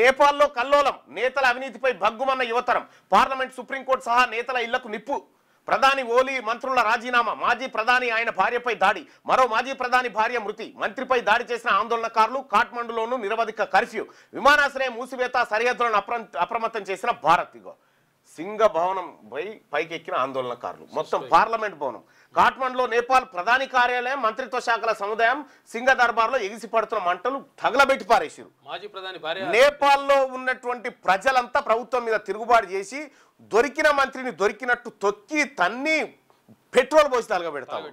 నేపాల్లో కల్లోలం, నేతల అవినీతిపై భగ్గుమన్న యువతరం, పార్లమెంట్ సుప్రీంకోర్టు సహా నేతల ఇళ్లకు నిప్పు, ప్రధాని ఓలీ మంత్రుల రాజీనామా, మాజీ ప్రధాని ఆయన భార్యపై దాడి, మరో మాజీ ప్రధాని భార్య మృతి, మంత్రిపై దాడి చేసిన ఆందోళనకారులు, కాఠ్మండులోనూ నిరవధిక కర్ఫ్యూ, విమానాశ్రయం మూసివేత, సరిహద్దులను అప్రమత్తం చేసిన భారత్. ఇగో సింగ భవనం పైకెక్కిన ఆందోళనకారులు, మొత్తం పార్లమెంట్ భవనం. కాఠ్మండులో నేపాల్ ప్రధాని కార్యాలయం, మంత్రిత్వ శాఖల సముదాయం, సింగ దర్బార్లో ఎగిసి పడుతున్న మంటలు తగలబెట్టి పారేసారు. మాజీ ప్రధాని భార్య నేపాల్లో ఉన్నటువంటి ప్రజలంతా ప్రభుత్వం మీద తిరుగుబాటు చేసి దొరికిన మంత్రిని దొరికినట్టు తొక్కి తన్ని పెట్రోల్ పోసి తగలబెడతారు.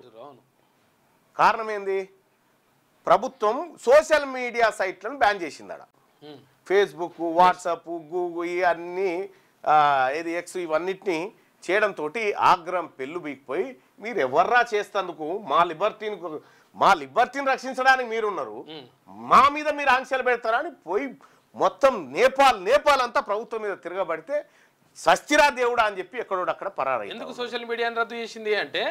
కారణం ఏంది? ప్రభుత్వం సోషల్ మీడియా సైట్లను బ్యాన్ చేసిందడ. ఫేస్బుక్, వాట్సాప్, గూగుల్ ఇవన్నీ ఏది ఎక్స్ ఇవన్నిటిని చేయడంతో ఆగ్రహం పెళ్ళు బీకిపోయి మీరు ఎవర్రా చేస్తందుకు మా లిబర్టీని రక్షించడానికి మీరున్నారు, మా మీద మీరు ఆంక్షలు పెడతారా అని పోయి మొత్తం నేపాల్ అంతా ప్రభుత్వం మీద తిరగబడితే సస్తిరా దేవుడా అని చెప్పి ఎక్కడోడక్కడ పరారయ్యారు. ఎందుకు సోషల్ మీడియాని రద్దు చేసింది అంటే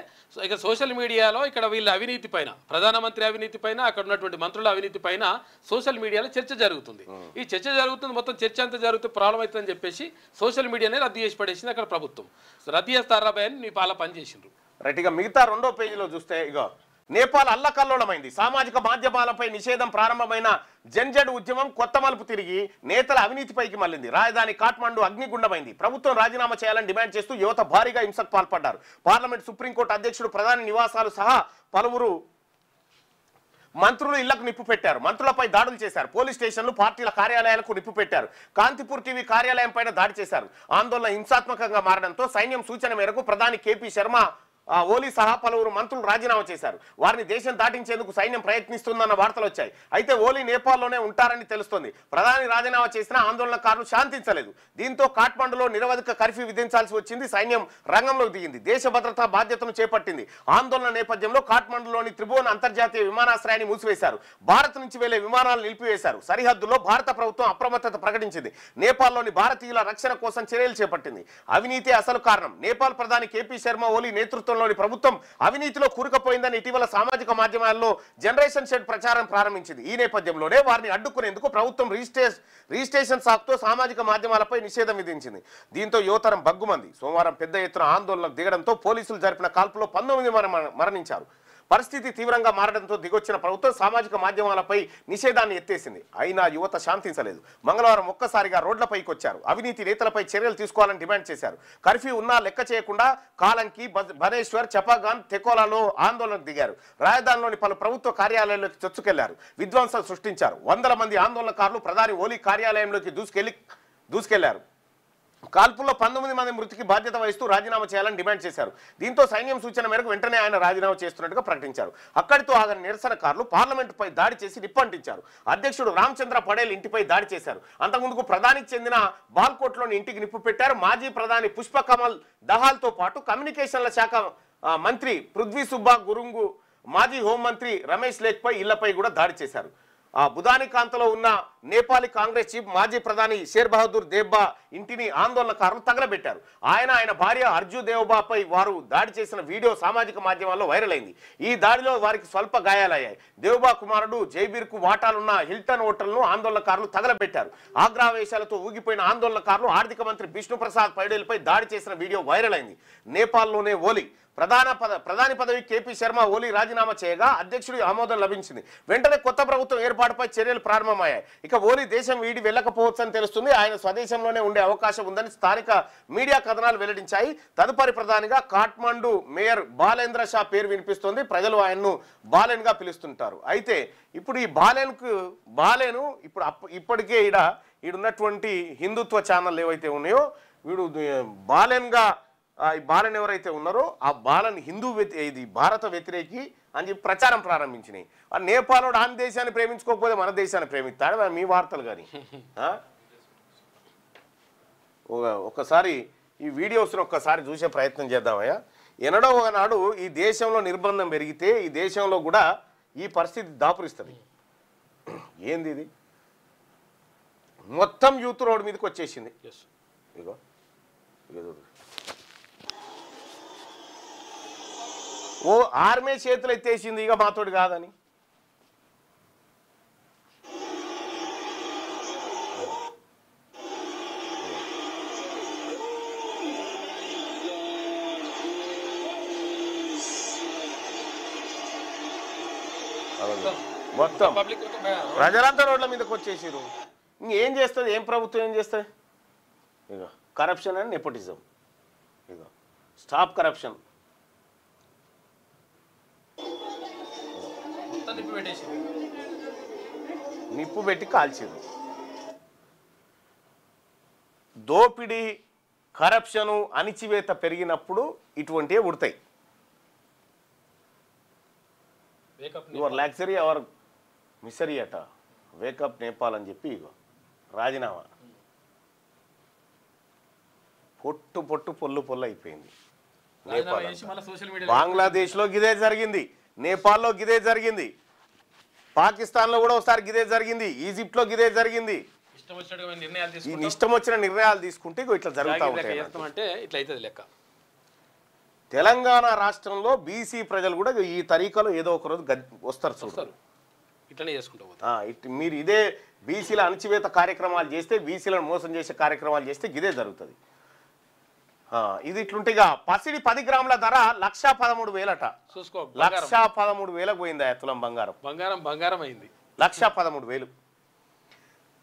ఇక సోషల్ మీడియాలో ఇక్కడ వీళ్ళ అవినీతి పైన, ప్రధానమంత్రి అవినీతి పైన, అక్కడ ఉన్నటువంటి మంత్రుల అవినీతి పైన సోషల్ మీడియాలో చర్చ జరుగుతుంది. ఈ చర్చ జరుగుతుంది, మొత్తం చర్చ అంతా జరుగుతూ ప్రాబ్లం అవుతుందని చెప్పేసి సోషల్ మీడియానే రద్దు చేసి పడేసింది అక్కడ ప్రభుత్వం. రద్దు చేస్తారా అని మీ పాల పని చేసిండ్రు. రైట్. ఇక మిగతా రెండో పేజీలో చూస్తే ఇక నేపాల్ అల్లకల్లోలమైంది, సామాజిక మాధ్యమాలపై నిషేధం ప్రారంభమైన జన్జడ్ ఉద్యమం కొత్త మలుపు తిరిగి నేతల అవినీతిపైకి మళ్ళింది. రాజధాని కాఠ్మండు అగ్నిగుండమైంది. ప్రభుత్వం రాజీనామా చేయాలని డిమాండ్ చేస్తూ యువత భారీగా హింసకు పాల్పడ్డారు. పార్లమెంట్, సుప్రీంకోర్టు అధ్యక్షుడు, ప్రధాని నివాసాలు సహా పలువురు మంత్రులు ఇళ్లకు నిప్పు పెట్టారు. మంత్రులపై దాడులు చేశారు. పోలీస్ స్టేషన్లు, పార్టీల కార్యాలయాలకు నిప్పు పెట్టారు. కాంతిపూర్ టీవీ కార్యాలయం పైన దాడి చేశారు. ఆందోళన హింసాత్మకంగా మారడంతో సైన్యం సూచన మేరకు ప్రధాని కేపీ శర్మ, ఓలీ సహా పలువురు మంత్రులు రాజీనామా చేశారు. వారిని దేశం దాటించేందుకు సైన్యం ప్రయత్నిస్తుందన్న వార్తలు వచ్చాయి. అయితే ఓలీ నేపాల్లోనే ఉంటారని తెలుస్తోంది. ప్రధాని రాజీనామా చేసిన ఆందోళనకారులు శాంతించలేదు. దీంతో కాఠ్మండులో నిరవధిక కర్ఫ్యూ విధించాల్సి వచ్చింది. సైన్యం రంగంలోకి దిగింది. దేశ భద్రతా బాధ్యతను చేపట్టింది. ఆందోళన నేపథ్యంలో కాఠ్మండులోని త్రిభువన్ అంతర్జాతీయ విమానాశ్రయాన్ని మూసివేశారు. భారత్ నుంచి వెళ్లే విమానాలు నిలిపివేశారు. సరిహద్దులో భారత ప్రభుత్వం అప్రమత్తత ప్రకటించింది. నేపాల్లోని భారతీయుల రక్షణ కోసం చర్యలు చేపట్టింది. అవినీతి అసలు కారణం. నేపాల్ ప్రధాని కేపీ శర్మ ఓలీ నేతృత్వం లోని ప్రభుత్వం అవినీతిలో కూరుకుపోయిందని ఇటీవల సామాజిక మాధ్యమాల్లో జనరేషన్ షెడ్ ప్రచారం ప్రారంభించింది. ఈ నేపథ్యంలోనే వారిని అడ్డుకునేందుకు ప్రభుత్వం రిజిస్ట్రేషన్ సాకుతో సామాజిక మాధ్యమాలపై నిషేధం విధించింది. దీంతో యువతరం భగ్గుమంది. సోమవారం పెద్ద ఎత్తున ఆందోళనకు దిగడంతో పోలీసులు జరిపిన కాల్పులో 19 మరణించారు. పరిస్థితి తీవ్రంగా మారడంతో దిగొచ్చిన ప్రభుత్వం సామాజిక మాధ్యమాలపై నిషేధాన్ని ఎత్తేసింది. అయినా యువత శాంతించలేదు. మంగళవారం ఒక్కసారిగా రోడ్లపైకి వచ్చారు. అవినీతి నేతలపై చర్యలు తీసుకోవాలని డిమాండ్ చేశారు. కర్ఫ్యూ ఉన్నా లెక్క చేయకుండా కాలంకి, భనేశ్వర్, చపాగాన్, తెకోలాలో ఆందోళనకు దిగారు. రాజధానిలోని పలు ప్రభుత్వ కార్యాలయాల్లోకి చొచ్చుకెళ్లారు. విధ్వంసాలు సృష్టించారు. వందల మంది ఆందోళనకారులు ప్రధాని ఓలీ కార్యాలయంలోకి దూసుకెళ్లారు. కాల్పుల్లో 19 మంది మృతికి బాధ్యత వహిస్తూ రాజీనామా చేయాలని డిమాండ్ చేశారు. దీంతో సైన్యం సూచన మేరకు వెంటనే ఆయన రాజీనామా చేస్తున్నట్టుగా ప్రకటించారు. అక్కడితో ఆగని నిరసనకారులు పార్లమెంటుపై దాడి చేసి నిప్పంటించారు. అధ్యక్షుడు రామచంద్ర పటేల్ ఇంటిపై దాడి చేశారు. అంతకుముందుకు ప్రధానికి చెందిన బాల్కోట్లోని ఇంటికి నిప్పు పెట్టారు. మాజీ ప్రధాని పుష్పకమల్ దహాల్తో పాటు కమ్యూనికేషన్ల శాఖ మంత్రి పృథ్వీ సుబ్బా గురుంగు, మాజీ హోంమంత్రి రమేష్ లేఖ్పై ఇళ్లపై కూడా దాడి చేశారు. బుధానికాంతలో ఉన్న నేపాలీ కాంగ్రెస్ చీఫ్, మాజీ ప్రధాని షేర్ బహదూర్ దేబ్బా ఇంటిని ఆందోళనకారులు తగలబెట్టారు. ఆయన భార్య అర్జు దేవబాపై వారు దాడి చేసిన వీడియో సామాజిక మాధ్యమాల్లో వైరల్ అయింది. ఈ దాడిలో వారికి స్వల్ప గాయాలయ్యాయి. దేవబా కుమారుడు జైబీర్కు వాటాలున్న హిల్టన్ హోటల్ను ఆందోళనకారులు తగలబెట్టారు. ఆగ్రహవేశాలతో ఊగిపోయిన ఆందోళనకారులు ఆర్థిక మంత్రి బిష్ణు ప్రసాద్ పైడేల్పై దాడి చేసిన వీడియో వైరల్ అయింది. నేపాల్లోనే ఓలీ ప్రధాని పదవి కేపీ శర్మ ఓలీ రాజీనామా చేయగా అధ్యక్షుడి ఆమోదం లభించింది. వెంటనే కొత్త ప్రభుత్వం ఏర్పాటుపై చర్యలు ప్రారంభమయ్యాయి. ఇక ఓలీ దేశం వీడి వెళ్ళకపోవచ్చని తెలుస్తుంది. ఆయన స్వదేశంలోనే ఉండే అవకాశం ఉందని స్థానిక మీడియా కథనాలు వెల్లడించాయి. తదుపరి ప్రధానిగా కాఠ్మండు మేయర్ బాలేంద్ర షా పేరు వినిపిస్తోంది. ప్రజలు ఆయన్ను బాలేన్ గా పిలుస్తుంటారు. అయితే ఇప్పుడు ఈ బాలేను ఇప్పటికే ఈడున్నటువంటి హిందుత్వ ఛానల్ ఏవైతే ఉన్నాయో వీడు బాలేన్గా ఈ బాలన్ ఎవరైతే ఉన్నారో ఆ బాలన్ ఇది భారత వ్యతిరేకి అని చెప్పి ప్రచారం ప్రారంభించినాయి. ఆ నేపాలోడు ఆన్ దేశాన్ని ప్రేమించుకోకపోతే మన దేశాన్ని ప్రేమిస్తాడు. మీ వార్తలు కానీ ఒక్కసారి ఈ వీడియోస్ని ఒక్కసారి చూసే ప్రయత్నం చేద్దామయ్యా. ఎన్నడో ఒకనాడు ఈ దేశంలో నిర్బంధం పెరిగితే ఈ దేశంలో కూడా ఈ పరిస్థితి దాపురిస్తుంది. ఏంది ఇది? మొత్తం యూత్ రోడ్ మీదకి వచ్చేసింది. ఇగో ఓ ఆర్మీ చేతులు ఎత్తేసింది ఇక మాతోటి కాదని. మొత్తం పబ్లిక్ ప్రజలంతా రోడ్ల మీదకి వచ్చేసారు. ఇంకేం చేస్తుంది, ఏం ప్రభుత్వం ఏం చేస్తుంది? ఇక కరప్షన్ అండ్ నెపోటిజం. ఇక స్టాప్ కరప్షన్. నిప్పు పెట్టి కాల్చారు. దోపిడీ, కరప్షను, అణిచివేత పెరిగినప్పుడు ఇటువంటివి ఉడతాయి. యువర్ లగ్జరీ అవర్ మిసరీ అట, వేకప్ నేపాల్ అని చెప్పి ఇగో రాజీనామా. పొట్టు పొట్టు పొల్లు పొల్లు అయిపోయింది. బంగ్లాదేశ్లో గిదే జరిగింది, నేపాల్లో గిదే జరిగింది, పాకిస్తాన్లో కూడా ఒకసారి గిదే జరిగింది, ఈజిప్ట్లో గిదే జరిగింది. ఇష్టం వచ్చిన నిర్ణయాలు తీసుకుంటే ఇట్లా జరుగుతూ ఉంటాయి. తెలంగాణ రాష్ట్రంలో బీసీ ప్రజలు కూడా ఈ తరీకాలో ఏదో ఒక రోజు వస్తారు చూస్తారు. ఇట్లనే చేసుకుంటూ మీరు ఇదే బీసీల అణచివేత కార్యక్రమాలు చేస్తే, బీసీలను మోసం చేసే కార్యక్రమాలు చేస్తే గిదే జరుగుతుంది. ఇది ఇట్లుంటేగా పసిడి 10 గ్రాముల ధర 1,13,000 చూసుకో. 1,13,000 పోయిందా తులం బంగారం? బంగారం అయింది 1,13,000.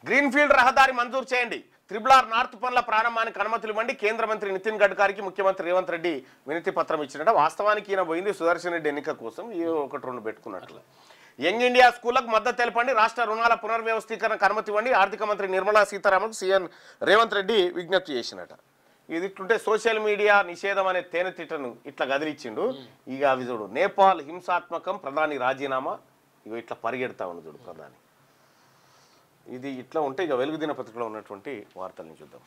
గ్రీన్ఫీల్డ్ రహదారి మంజూరు చేయండి. RRR నార్త్ పనుల ప్రారంభానికి అనుమతులు ఇవ్వండి. కేంద్ర మంత్రి నితిన్ గడ్కరీకి ముఖ్యమంత్రి రేవంత్ రెడ్డి వినతి పత్రం ఇచ్చినట్టు. వాస్తవానికి ఈయన పోయింది సుదర్శన్ రెడ్డి ఎన్నిక కోసం, ఈ 1-2 పెట్టుకున్నట్లు. యంగ్ ఇండియా స్కూళ్లకు మద్దతు తెలపండి. రాష్ట్ర రుణాల పునర్వ్యవస్థీకరణకు అనుమతి ఇవ్వండి. ఆర్థిక మంత్రి నిర్మలా సీతారామన్ సీఎం రేవంత్ రెడ్డి విజ్ఞప్తి చేసినట్ట. ఇది ఇట్లుంటే సోషల్ మీడియా నిషేధం అనే తేనెతిట్టను ఇట్లా గదిలిచ్చిండు. ఇక అవి చూడు, నేపాల్ హింసాత్మకం, ప్రధాని రాజీనామా, ఇక ఇట్లా పరిగెడతా ఉంది చూడు ప్రధాని. ఇది ఇట్లా ఉంటే ఇక వెలుగు దినపత్రికలో ఉన్నటువంటి వార్తల్ని చూద్దాం.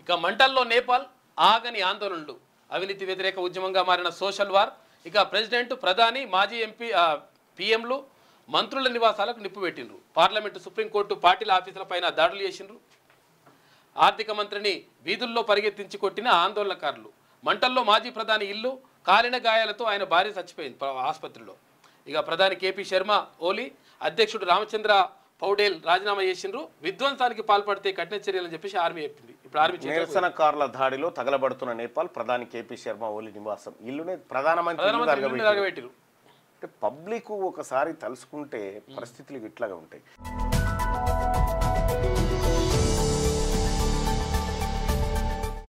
ఇక మంటల్లో నేపాల్, ఆగని ఆందోళనలు, అవినీతి వ్యతిరేక ఉద్యమంగా మారిన సోషల్ వార్. ఇక ప్రెసిడెంట్, ప్రధాని, మాజీ ఎంపీ పిఎంలు మంత్రుల నివాసాలకు నిప్పు పెట్టిండ్రు. పార్లమెంటు, సుప్రీంకోర్టు, పార్టీల ఆఫీసులపైన దాడులు చేసిండ్రు. ఆర్థిక మంత్రిని వీధుల్లో పరిగెత్తించి కొట్టిన ఆందోళనకారులు. మంటల్లో మాజీ ప్రధాని ఇల్లు, కాలిన గాయాలతో ఆయన భార్య చచ్చిపోయింది ఆసుపత్రిలో. ఇక ప్రధాని కేపీ శర్మ ఓలీ, అధ్యక్షుడు రామచంద్ర పౌడేల్ రాజీనామా చేసిండ్రు. విధ్వంసానికి పాల్పడితే కఠిన చర్యలని చెప్పేసి ఆర్మీ చెప్పింది. ఇప్పుడు ఆర్మీ నిరసనకారుల దాడిలో తగలబడుతున్న నేపాల్ ప్రధాని కేపీ శర్మ ఓలీ నివాసం ఇల్లునే ప్రధానమంత్రి పెట్టిరు. అంటే పబ్లిక్ ఒకసారి తలుసుకుంటే పరిస్థితులు ఇట్లాగా ఉంటాయి.